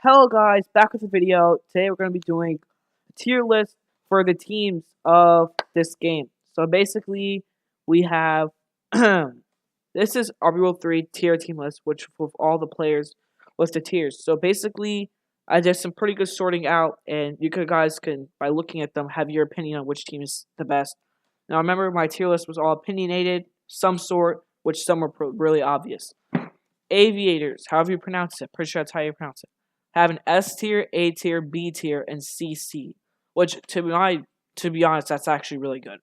Hello guys, back with the video. Today we're going to be doing a tier list for the teams of this game. So basically, we have this is RB 3 tier team list, which with all the players with the tiers. So basically, I did some pretty good sorting out, and you guys can, by looking at them, have your opinion on which team is the best. Now remember, my tier list was all opinionated, some sort, which some were really obvious. Aviators, however you pronounce it, pretty sure that's how you pronounce it, have an S tier, A tier, B tier, and CC, which to be honest, that's actually really good.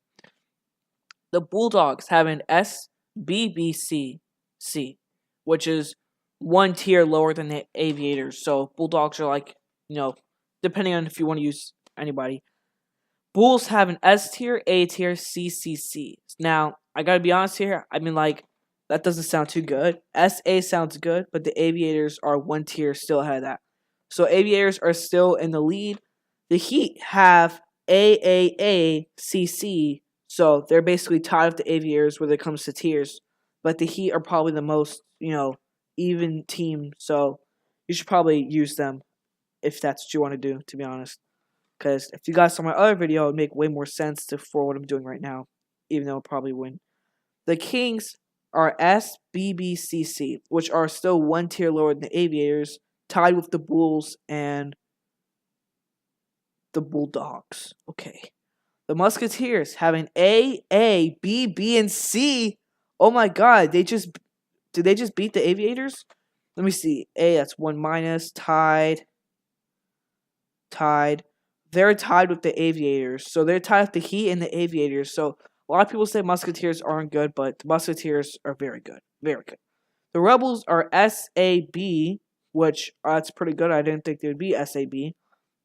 The Bulldogs have an S, B, B, C, C, which is one tier lower than the Aviators. So Bulldogs are like, depending on if you want to use anybody. Bulls have an S tier, A tier, C, C, C. Now, I gotta be honest here. I mean, that doesn't sound too good. SA sounds good, but the Aviators are one tier still ahead of that. So Aviators are still in the lead. The Heat have AAACC, so they're basically tied with the Aviators when it comes to tiers. But the Heat are probably the most, even team, so you should probably use them if that's what you want to do, to be honest. Because if you guys saw my other video, it would make way more sense for what I'm doing right now, even though I'll probably win. The Kings are SBBCC, which are still one tier lower than the Aviators, tied with the Bulls and the Bulldogs. Okay. The Musketeers have an A, B, B, and C. Oh my god, did they just beat the Aviators? Let me see. A, that's 1 minus, tied. They're tied with the Aviators. So they're tied with the Heat and the Aviators. So a lot of people say Musketeers aren't good, but the Musketeers are very good. Very good. The Rebels are SAB, which that's pretty good. I didn't think they would be SAB.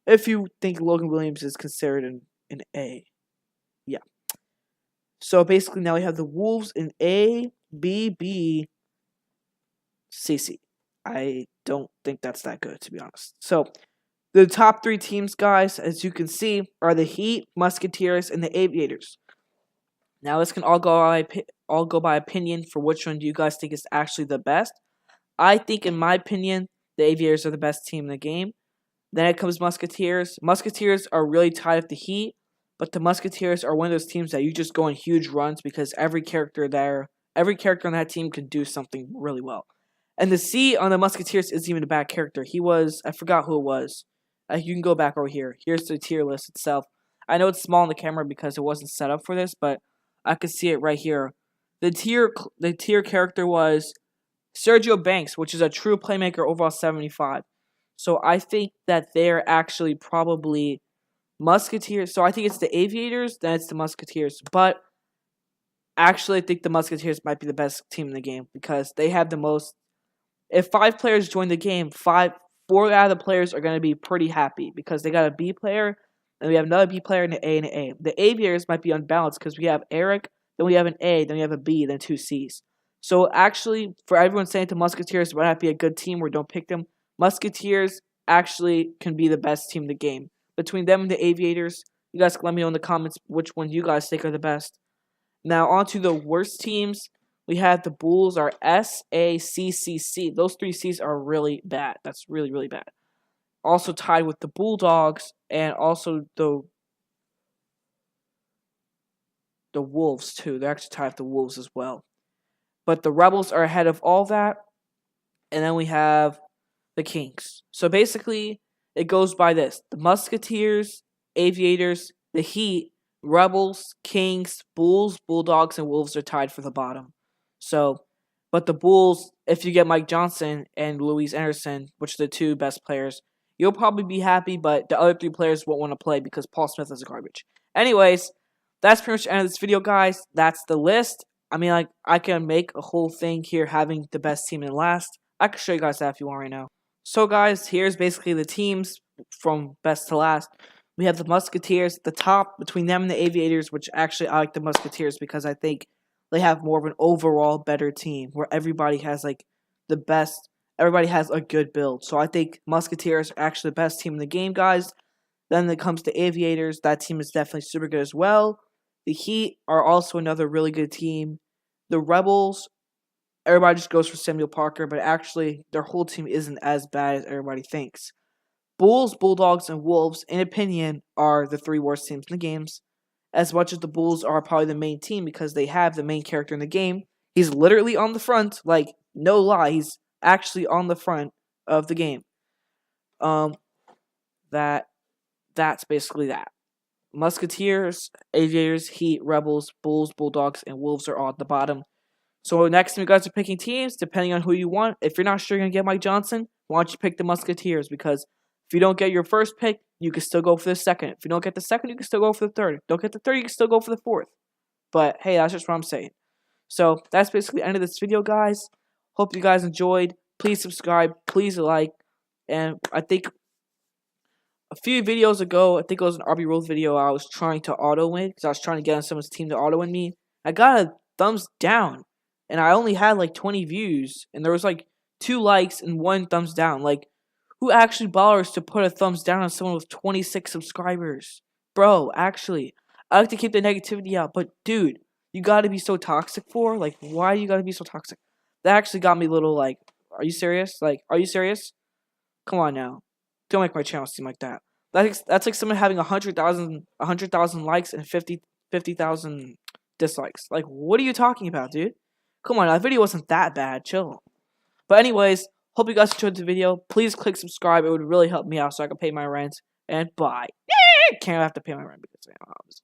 If you think Logan Williams is considered an A. Yeah. So basically now we have the Wolves in A, B, B, C, C. I don't think that's that good, to be honest. So the top 3 teams, guys, as you can see, are the Heat, Musketeers, and the Aviators. Now this can all go by opinion for which one do you guys think is actually the best. I think, in my opinion, the Aviators are the best team in the game. Then it comes Musketeers. Musketeers are really tied with the Heat, but the Musketeers are one of those teams that you just go on huge runs because every character on that team can do something really well. And the C on the Musketeers isn't even a bad character. I forgot who it was. You can go back over here. Here's the tier list itself. I know it's small on the camera because it wasn't set up for this, but I could see it right here. The tier character was Sergio Banks, which is a true playmaker, overall 75. So I think that they're actually probably Musketeers. So I think it's the Aviators, then it's the Musketeers. But actually, I think the Musketeers might be the best team in the game because they have the most. If 5 players join the game, 4 out of the players are going to be pretty happy because they got a B player, and we have another B player and an A and an A. The Aviators might be unbalanced because we have Eric, then we have an A, then we have a B, then 2 C's. So actually, for everyone saying the Musketeers might not be a good team or don't pick them, Musketeers actually can be the best team in the game. Between them and the Aviators, you guys can let me know in the comments which one you guys think are the best. Now on to the worst teams. We have the Bulls are SACCC. Those 3 C's are really bad. That's really, really bad. Also tied with the Bulldogs and also the Wolves too. They're actually tied with the Wolves as well. But the Rebels are ahead of all that. And then we have the Kings. So basically, it goes by this. The Musketeers, Aviators, the Heat, Rebels, Kings, Bulls, Bulldogs, and Wolves are tied for the bottom. So, but the Bulls, if you get Mike Johnson and Louis Anderson, which are the 2 best players, you'll probably be happy, but the other 3 players won't want to play because Paul Smith is garbage. Anyways, that's pretty much the end of this video, guys. That's the list. I mean, I can make a whole thing here having the best team in last. I can show you guys that if you want right now. So, guys, here's basically the teams from best to last. We have the Musketeers at the top between them and the Aviators, which actually I like the Musketeers because I think they have more of an overall better team where everybody has the best. Everybody has a good build. So I think Musketeers are actually the best team in the game, guys. Then when it comes to Aviators, that team is definitely super good as well. The Heat are also another really good team. The Rebels, everybody just goes for Samuel Parker, but actually their whole team isn't as bad as everybody thinks. Bulls, Bulldogs, and Wolves, in opinion, are the 3 worst teams in the games. As much as the Bulls are probably the main team because they have the main character in the game. He's literally on the front, like, no lie, he's actually on the front of the game. That's basically that. Musketeers, Aviators, Heat, Rebels, Bulls, Bulldogs, and Wolves are all at the bottom. So next time you guys are picking teams, depending on who you want, if you're not sure you're going to get Mike Johnson, why don't you pick the Musketeers? Because if you don't get your first pick, you can still go for the second. If you don't get the second, you can still go for the third. If you don't get the third, you can still go for the fourth. But hey, that's just what I'm saying. So that's basically the end of this video, guys. Hope you guys enjoyed. Please subscribe. Please like. And I think a few videos ago, I think it was an RB Rules video, I was trying to auto-win because I was trying to get on someone's team to auto-win me. I got a thumbs down. And I only had like 20 views. And there was like 2 likes and 1 thumbs down. Like, who actually bothers to put a thumbs down on someone with 26 subscribers? Bro, actually. I like to keep the negativity out. But, dude, you gotta be so toxic for? Like, why you gotta be so toxic? That actually got me a little like, are you serious? Like, are you serious? Come on now. Don't make my channel seem like that. That's like someone having 100,000 likes and 50,000 dislikes. Like, what are you talking about, dude? Come on, that video wasn't that bad. Chill. But anyways, hope you guys enjoyed the video. Please click subscribe. It would really help me out so I can pay my rent. And bye. Can't have to pay my rent because